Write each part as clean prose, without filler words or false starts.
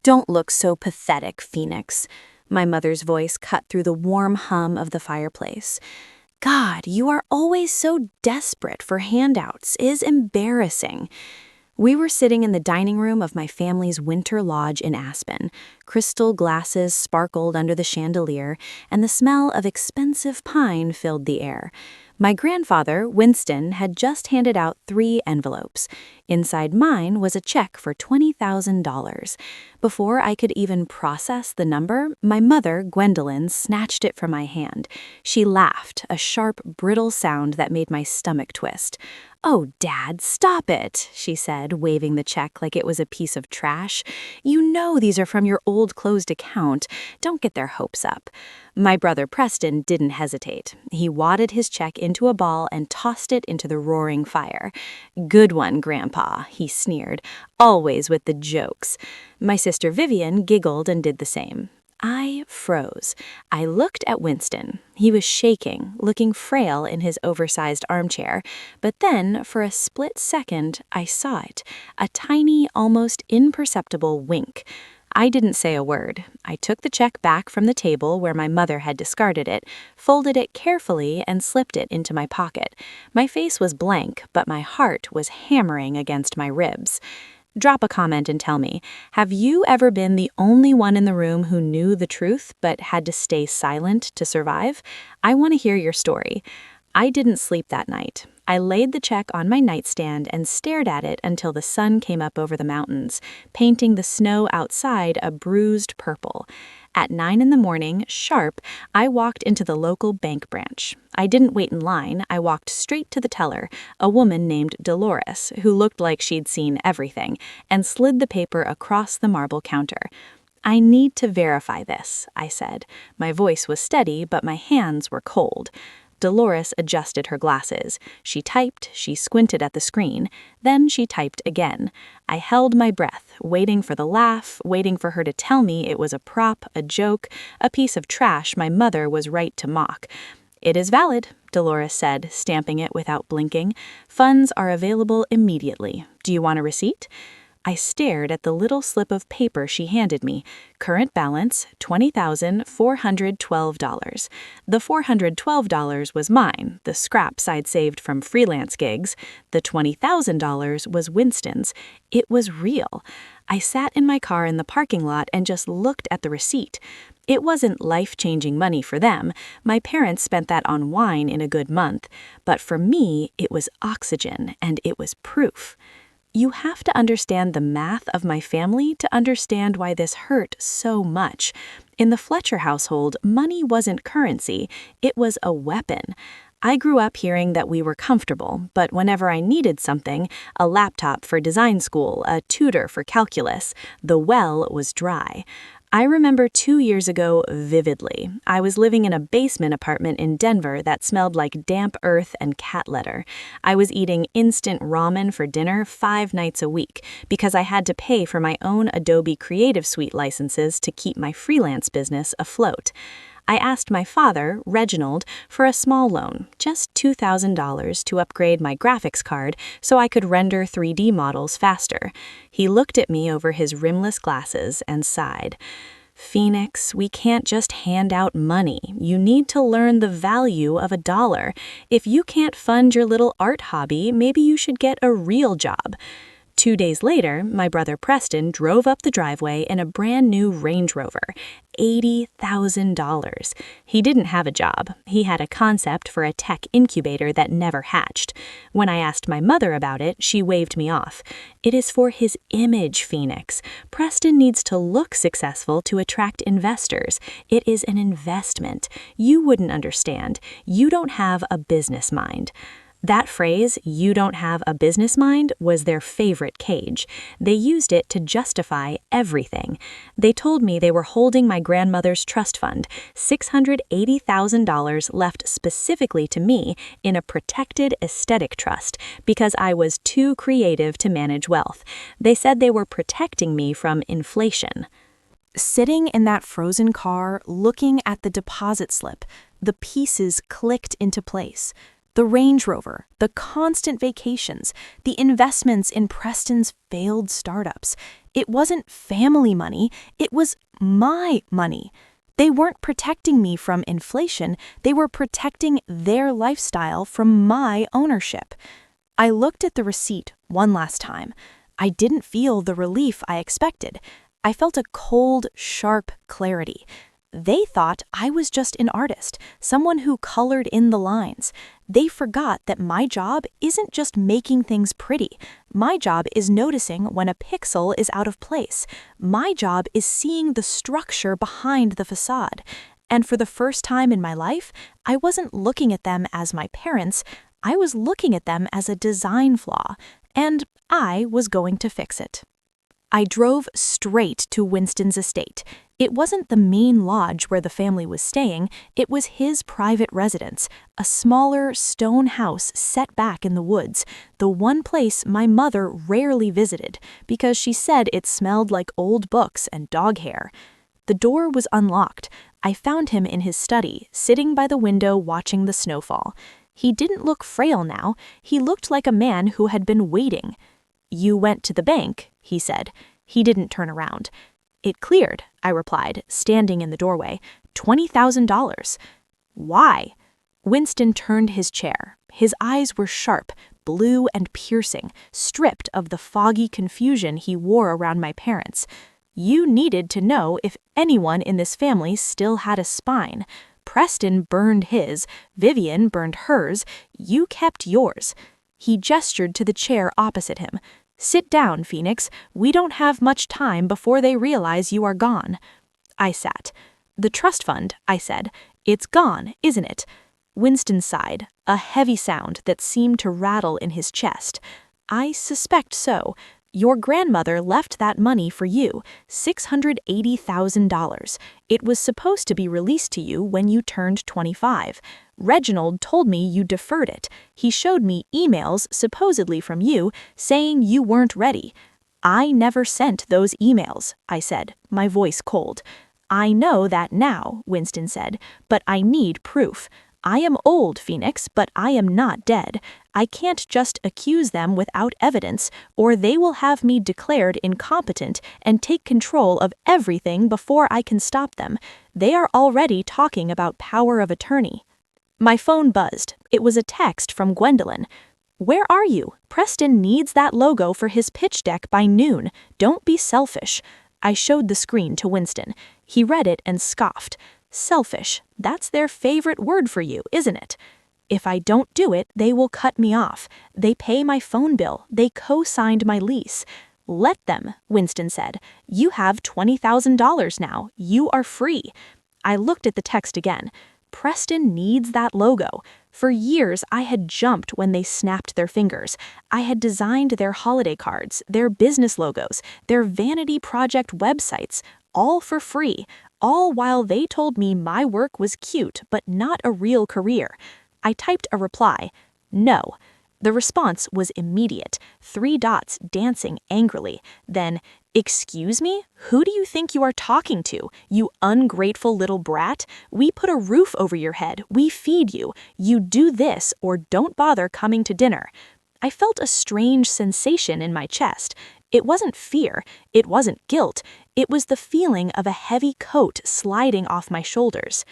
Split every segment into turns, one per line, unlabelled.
"Don't look so pathetic, Phoenix." My mother's voice cut through the warm hum of the fireplace. "God, you are always so desperate for handouts. Is embarrassing." We were sitting in the dining room of my family's winter lodge in Aspen. Crystal glasses sparkled under the chandelier, and the smell of expensive pine filled the air. My grandfather, Winston, had just handed out 3 envelopes. Inside mine was a check for $20,000. Before I could even process the number, my mother, Gwendolyn, snatched it from my hand. She laughed, a sharp, brittle sound that made my stomach twist. "Oh, Dad, stop it," she said, waving the check like it was a piece of trash. "You know these are from your old closed account. Don't get their hopes up." My brother Preston didn't hesitate. He wadded his check into a ball and tossed it into the roaring fire. "Good one, Grandpa," he sneered, always with the jokes. My sister Vivian giggled and did the same. I froze. I looked at Winston. He was shaking, looking frail in his oversized armchair. But then, for a split second, I saw it, a tiny, almost imperceptible wink. I didn't say a word. I took the check back from the table where my mother had discarded it, folded it carefully, and slipped it into my pocket. My face was blank, but my heart was hammering against my ribs. Drop a comment and tell me, have you ever been the only one in the room who knew the truth but had to stay silent to survive? I want to hear your story. I didn't sleep that night. I laid the check on my nightstand and stared at it until the sun came up over the mountains, painting the snow outside a bruised purple. At 9 in the morning, sharp, I walked into the local bank branch. I didn't wait in line. I walked straight to the teller, a woman named Dolores, who looked like she'd seen everything, and slid the paper across the marble counter. "I need to verify this," I said. My voice was steady, but my hands were cold. Dolores adjusted her glasses. She typed, she squinted at the screen, then she typed again. I held my breath, waiting for the laugh, waiting for her to tell me it was a prop, a joke, a piece of trash my mother was right to mock. "It is valid," Dolores said, stamping it without blinking. "Funds are available immediately. Do you want a receipt?" I stared at the little slip of paper she handed me. Current balance, $20,412. The $412 was mine, the scraps I'd saved from freelance gigs. The $20,000 was Winston's. It was real. I sat in my car in the parking lot and just looked at the receipt. It wasn't life-changing money for them. My parents spent that on wine in a good month. But for me, it was oxygen, and it was proof. You have to understand the math of my family to understand why this hurt so much. In the Fletcher household, money wasn't currency, it was a weapon. I grew up hearing that we were comfortable, but whenever I needed something, a laptop for design school, a tutor for calculus, the well was dry. I remember 2 years ago vividly. I was living in a basement apartment in Denver that smelled like damp earth and cat litter. I was eating instant ramen for dinner 5 nights a week because I had to pay for my own Adobe Creative Suite licenses to keep my freelance business afloat. I asked my father, Reginald, for a small loan, just $2,000 to upgrade my graphics card so I could render 3D models faster. He looked at me over his rimless glasses and sighed. "Phoenix, we can't just hand out money. You need to learn the value of a dollar. If you can't fund your little art hobby, maybe you should get a real job." 2 days later, my brother Preston drove up the driveway in a brand new Range Rover, $80,000. He didn't have a job. He had a concept for a tech incubator that never hatched. When I asked my mother about it, she waved me off. "It is for his image, Phoenix. Preston needs to look successful to attract investors. It is an investment. You wouldn't understand. You don't have a business mind." That phrase, "you don't have a business mind," was their favorite cage. They used it to justify everything. They told me they were holding my grandmother's trust fund, $680,000 left specifically to me in a protected aesthetic trust because I was too creative to manage wealth. They said they were protecting me from inflation. Sitting in that frozen car, looking at the deposit slip, the pieces clicked into place. The Range Rover, the constant vacations, the investments in Preston's failed startups. It wasn't family money, it was my money. They weren't protecting me from inflation, they were protecting their lifestyle from my ownership. I looked at the receipt one last time. I didn't feel the relief I expected. I felt a cold, sharp clarity. They thought I was just an artist, someone who colored in the lines. They forgot that my job isn't just making things pretty. My job is noticing when a pixel is out of place. My job is seeing the structure behind the facade. And for the first time in my life, I wasn't looking at them as my parents. I was looking at them as a design flaw, and I was going to fix it. I drove straight to Winston's estate. It wasn't the main lodge where the family was staying, it was his private residence, a smaller stone house set back in the woods, the one place my mother rarely visited because she said it smelled like old books and dog hair. The door was unlocked. I found him in his study, sitting by the window watching the snowfall. He didn't look frail now, he looked like a man who had been waiting. "You went to the bank," he said. He didn't turn around. "It cleared," I replied, standing in the doorway. $20,000. "Why?" Winston turned his chair. His eyes were sharp, blue and piercing, stripped of the foggy confusion he wore around my parents. "You needed to know if anyone in this family still had a spine. Preston burned his, Vivian burned hers, you kept yours." He gestured to the chair opposite him. "Sit down, Phoenix. We don't have much time before they realize you are gone." I sat. "The trust fund," I said. "It's gone, isn't it?" Winston sighed, a heavy sound that seemed to rattle in his chest. "I suspect so. Your grandmother left that money for you, $680,000. It was supposed to be released to you when you turned 25. Reginald told me you deferred it. He showed me emails, supposedly from you, saying you weren't ready." "I never sent those emails," I said, my voice cold. "I know that now," Winston said, "but I need proof. I am old, Phoenix, but I am not dead. I can't just accuse them without evidence, or they will have me declared incompetent and take control of everything before I can stop them. They are already talking about power of attorney." My phone buzzed. It was a text from Gwendolyn. "Where are you? Preston needs that logo for his pitch deck by noon. Don't be selfish." I showed the screen to Winston. He read it and scoffed. "Selfish, that's their favorite word for you, isn't it? If I don't do it, they will cut me off. They pay my phone bill. They co-signed my lease." "Let them," Winston said. "You have $20,000 now. You are free." I looked at the text again. Preston needs that logo. For years, I had jumped when they snapped their fingers. I had designed their holiday cards, their business logos, their vanity project websites, all for free, all while they told me my work was cute but not a real career. I typed a reply, "No." The response was immediate, 3 dots dancing angrily. Then, "Excuse me? Who do you think you are talking to? You ungrateful little brat? We put a roof over your head. We feed you. You do this or don't bother coming to dinner." I felt a strange sensation in my chest. It wasn't fear. It wasn't guilt. It was the feeling of a heavy coat sliding off my shoulders.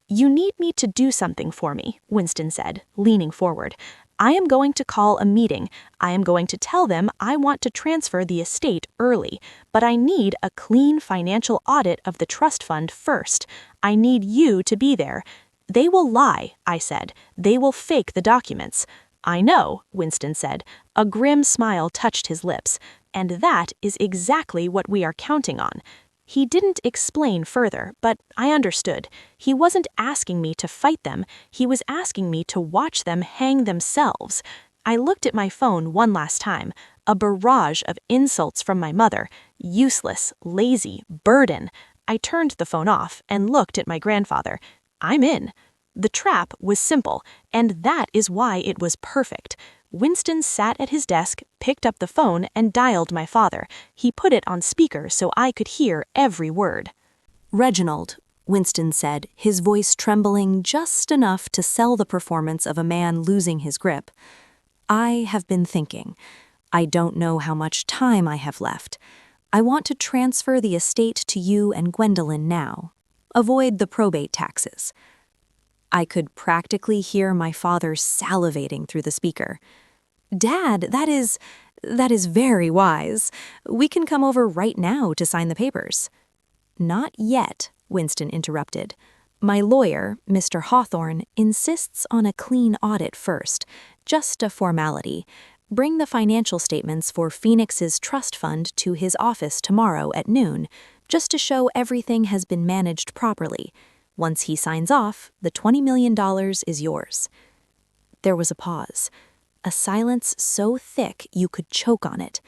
"You need me to do something for me," Winston said, leaning forward. "I am going to call a meeting. I am going to tell them I want to transfer the estate early, but I need a clean financial audit of the trust fund first. I need you to be there." "They will lie," I said. "They will fake the documents." "I know," Winston said. A grim smile touched his lips. "And that is exactly what we are counting on." He didn't explain further, but I understood. He wasn't asking me to fight them, he was asking me to watch them hang themselves. I looked at my phone one last time, a barrage of insults from my mother. Useless, lazy, burden. I turned the phone off and looked at my grandfather. I'm in. The trap was simple, and that is why it was perfect. Winston sat at his desk, picked up the phone, and dialed my father. He put it on speaker so I could hear every word. "Reginald, Winston said, his voice trembling just enough to sell the performance of a man losing his grip. "I have been thinking. I don't know how much time I have left. I want to transfer the estate to you and Gwendolyn now. Avoid the probate taxes." I could practically hear my father salivating through the speaker. "Dad, that is very wise. We can come over right now to sign the papers." "Not yet," Winston interrupted. "My lawyer, Mr. Hawthorne, insists on a clean audit first, just a formality. Bring the financial statements for Phoenix's trust fund to his office tomorrow at noon, just to show everything has been managed properly. Once he signs off, the $20 million is yours." There was a pause, a silence so thick you could choke on it.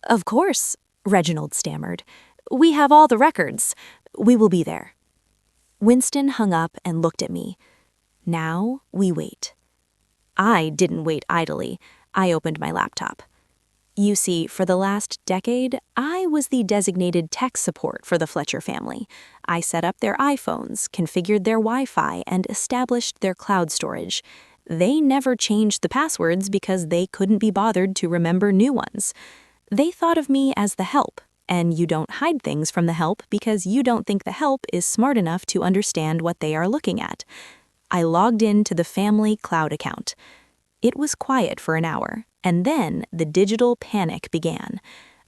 "Of course," Reginald stammered. "We have all the records. We will be there." Winston hung up and looked at me. Now we wait. I didn't wait idly. I opened my laptop. You see, for the last decade, I was the designated tech support for the Fletcher family. I set up their iPhones, configured their Wi-Fi, and established their cloud storage. They never changed the passwords because they couldn't be bothered to remember new ones. They thought of me as the help, and you don't hide things from the help because you don't think the help is smart enough to understand what they are looking at. I logged into the family cloud account. It was quiet for an hour, and then the digital panic began.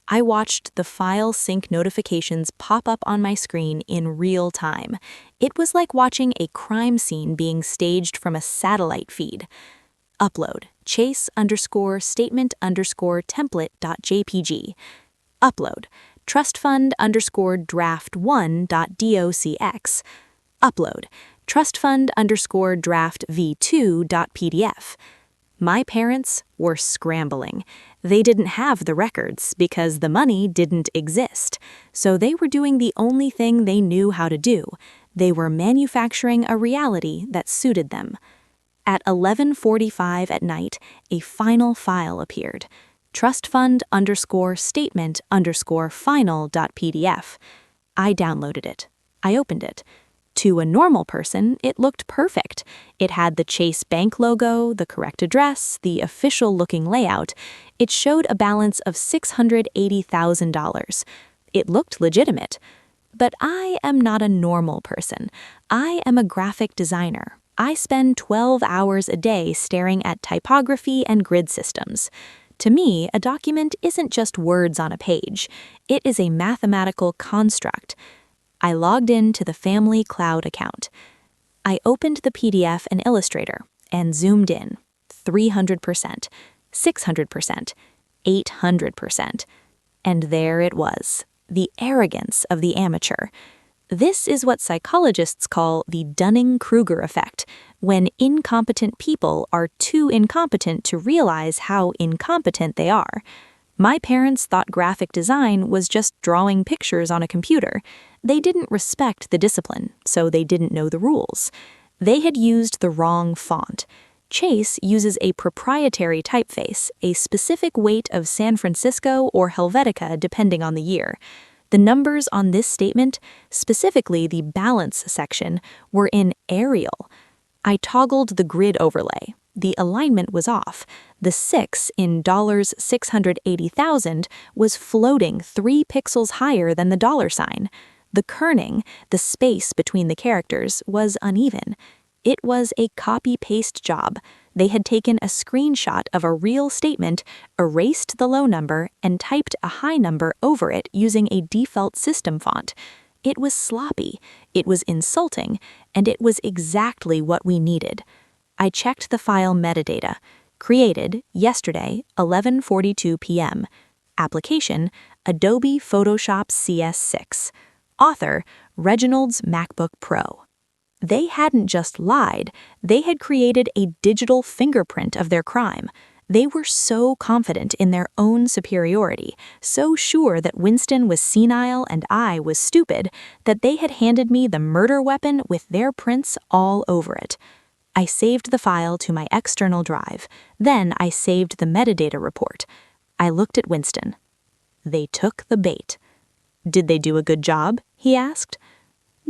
I watched the file sync notifications pop up on my screen in real time. It was like watching a crime scene being staged from a satellite feed. Upload, chase_statement_template.jpg. Upload, trustfund_draft1.docx. Upload, trustfund_draft v2.pdf. My parents were scrambling. They didn't have the records because the money didn't exist. So they were doing the only thing they knew how to do. They were manufacturing a reality that suited them. At 11:45 at night, a final file appeared. trustfund_statement_final.pdf. I downloaded it. I opened it. To a normal person, it looked perfect. It had the Chase Bank logo, the correct address, the official-looking layout. It showed a balance of $680,000. It looked legitimate. But I am not a normal person. I am a graphic designer. I spend 12 hours a day staring at typography and grid systems. To me, a document isn't just words on a page. It is a mathematical construct. I logged into the family cloud account. I opened the PDF in Illustrator and zoomed in. 300%, 600%, 800%. And there it was, the arrogance of the amateur. This is what psychologists call the Dunning-Kruger effect, when incompetent people are too incompetent to realize how incompetent they are. My parents thought graphic design was just drawing pictures on a computer. They didn't respect the discipline, so they didn't know the rules. They had used the wrong font. Chase uses a proprietary typeface, a specific weight of San Francisco or Helvetica depending on the year. The numbers on this statement, specifically the balance section, were in Arial. I toggled the grid overlay. The alignment was off. The 6 in $680,000 was floating 3 pixels higher than the dollar sign. The kerning, the space between the characters, was uneven. It was a copy-paste job. They had taken a screenshot of a real statement, erased the low number, and typed a high number over it using a default system font. It was sloppy, it was insulting, and it was exactly what we needed. I checked the file metadata. Created, yesterday, 11:42 p.m. Application, Adobe Photoshop CS6. Author, Reginald's MacBook Pro. They hadn't just lied, they had created a digital fingerprint of their crime. They were so confident in their own superiority, so sure that Winston was senile and I was stupid, that they had handed me the murder weapon with their prints all over it. I saved the file to my external drive. Then I saved the metadata report. I looked at Winston. They took the bait. Did they do a good job? He asked.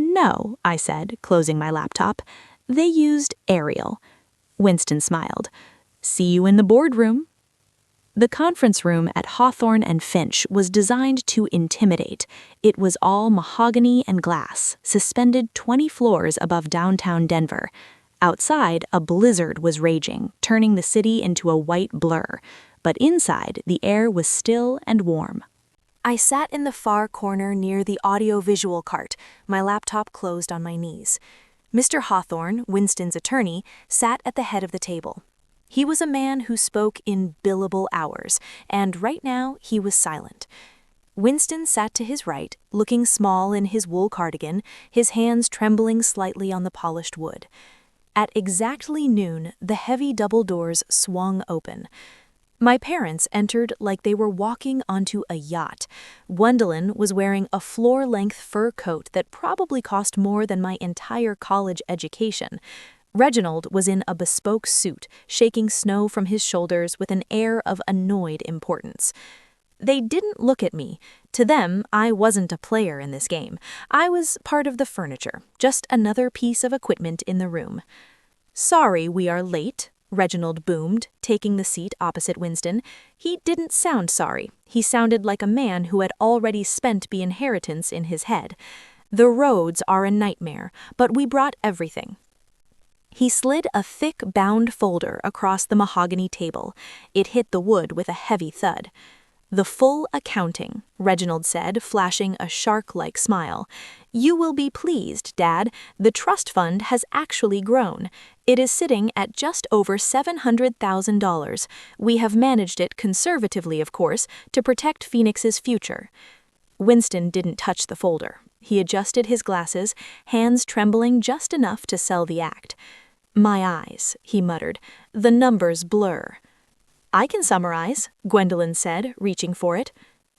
No, I said, closing my laptop. They used Ariel. Winston smiled. See you in the boardroom. The conference room at Hawthorne and Finch was designed to intimidate. It was all mahogany and glass, suspended 20 floors above downtown Denver. Outside, a blizzard was raging, turning the city into a white blur. But inside, the air was still and warm. I sat in the far corner near the audio-visual cart, my laptop closed on my knees. Mr. Hawthorne, Winston's attorney, sat at the head of the table. He was a man who spoke in billable hours, and right now he was silent. Winston sat to his right, looking small in his wool cardigan, his hands trembling slightly on the polished wood. At exactly noon, the heavy double doors swung open. My parents entered like they were walking onto a yacht. Gwendolyn was wearing a floor-length fur coat that probably cost more than my entire college education. Reginald was in a bespoke suit, shaking snow from his shoulders with an air of annoyed importance. They didn't look at me. To them, I wasn't a player in this game. I was part of the furniture, just another piece of equipment in the room. Sorry we are late, Reginald boomed, taking the seat opposite Winston. He didn't sound sorry. He sounded like a man who had already spent the inheritance in his head. The roads are a nightmare, but we brought everything. He slid a thick, bound folder across the mahogany table. It hit the wood with a heavy thud. The full accounting, Reginald said, flashing a shark-like smile. You will be pleased, Dad. The trust fund has actually grown. It is sitting at just over $700,000. We have managed it conservatively, of course, to protect Phoenix's future. Winston didn't touch the folder. He adjusted his glasses, hands trembling just enough to sell the act. My eyes, he muttered. The numbers blur. I can summarize, Gwendolyn said, reaching for it.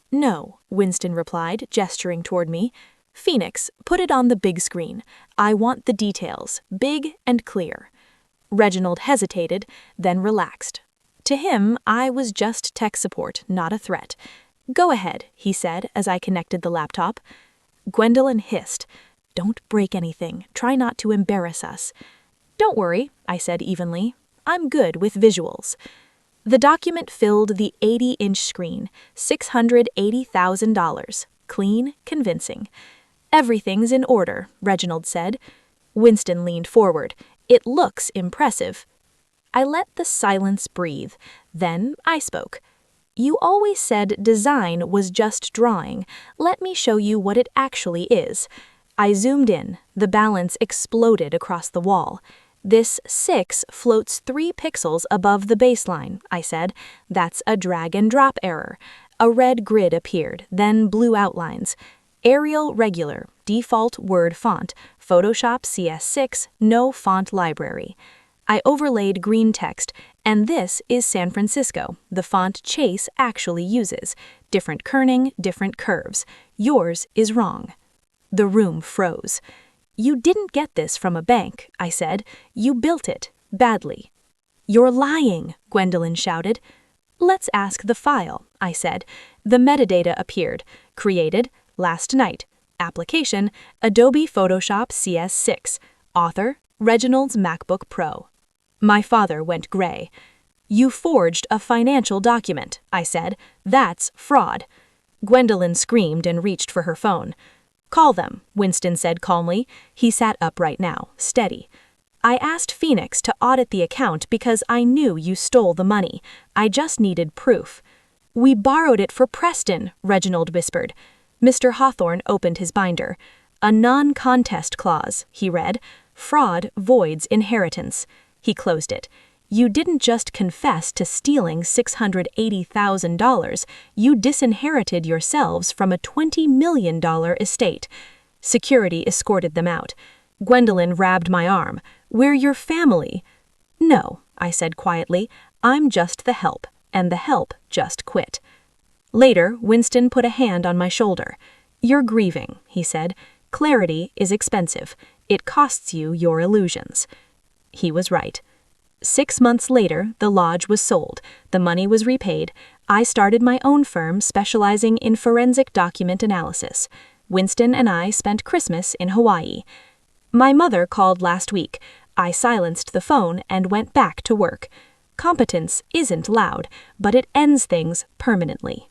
No, Winston replied, gesturing toward me. Phoenix, put it on the big screen. I want the details, big and clear. Reginald hesitated, then relaxed. To him, I was just tech support, not a threat. Go ahead, he said as I connected the laptop. Gwendolyn hissed. Don't break anything. Try not to embarrass us. Don't worry, I said evenly. I'm good with visuals. The document filled the 80-inch screen, $680,000. Clean, convincing. Everything's in order, Reginald said. Winston leaned forward. It looks impressive. I let the silence breathe. Then I spoke. You always said design was just drawing. Let me show you what it actually is. I zoomed in. The balance exploded across the wall. This 6 floats 3 pixels above the baseline, I said. That's a drag-and-drop error. A red grid appeared, then blue outlines. Arial regular, default word font, Photoshop CS6, no font library. I overlaid green text, and this is San Francisco, the font Chase actually uses. Different kerning, different curves. Yours is wrong. The room froze. You didn't get this from a bank, I said. You built it, badly. You're lying, Gwendolyn shouted. Let's ask the file, I said. The metadata appeared. Created, last night. Application, Adobe Photoshop CS6. Author, Reginald's MacBook Pro. My father went gray. You forged a financial document, I said. That's fraud. Gwendolyn screamed and reached for her phone. Call them, Winston said calmly. He sat upright now, steady. I asked Phoenix to audit the account because I knew you stole the money. I just needed proof. We borrowed it for Preston, Reginald whispered. Mr. Hawthorne opened his binder. A non-contest clause, he read. Fraud voids inheritance. He closed it. You didn't just confess to stealing $680,000, you disinherited yourselves from a $20 million estate. Security escorted them out. Gwendolyn grabbed my arm. We're your family. No, I said quietly, I'm just the help, and the help just quit. Later, Winston put a hand on my shoulder. You're grieving, he said. Clarity is expensive. It costs you your illusions. He was right. 6 months later, the lodge was sold. The money was repaid. I started my own firm specializing in forensic document analysis. Winston and I spent Christmas in Hawaii. My mother called last week. I silenced the phone and went back to work. Competence isn't loud, but it ends things permanently.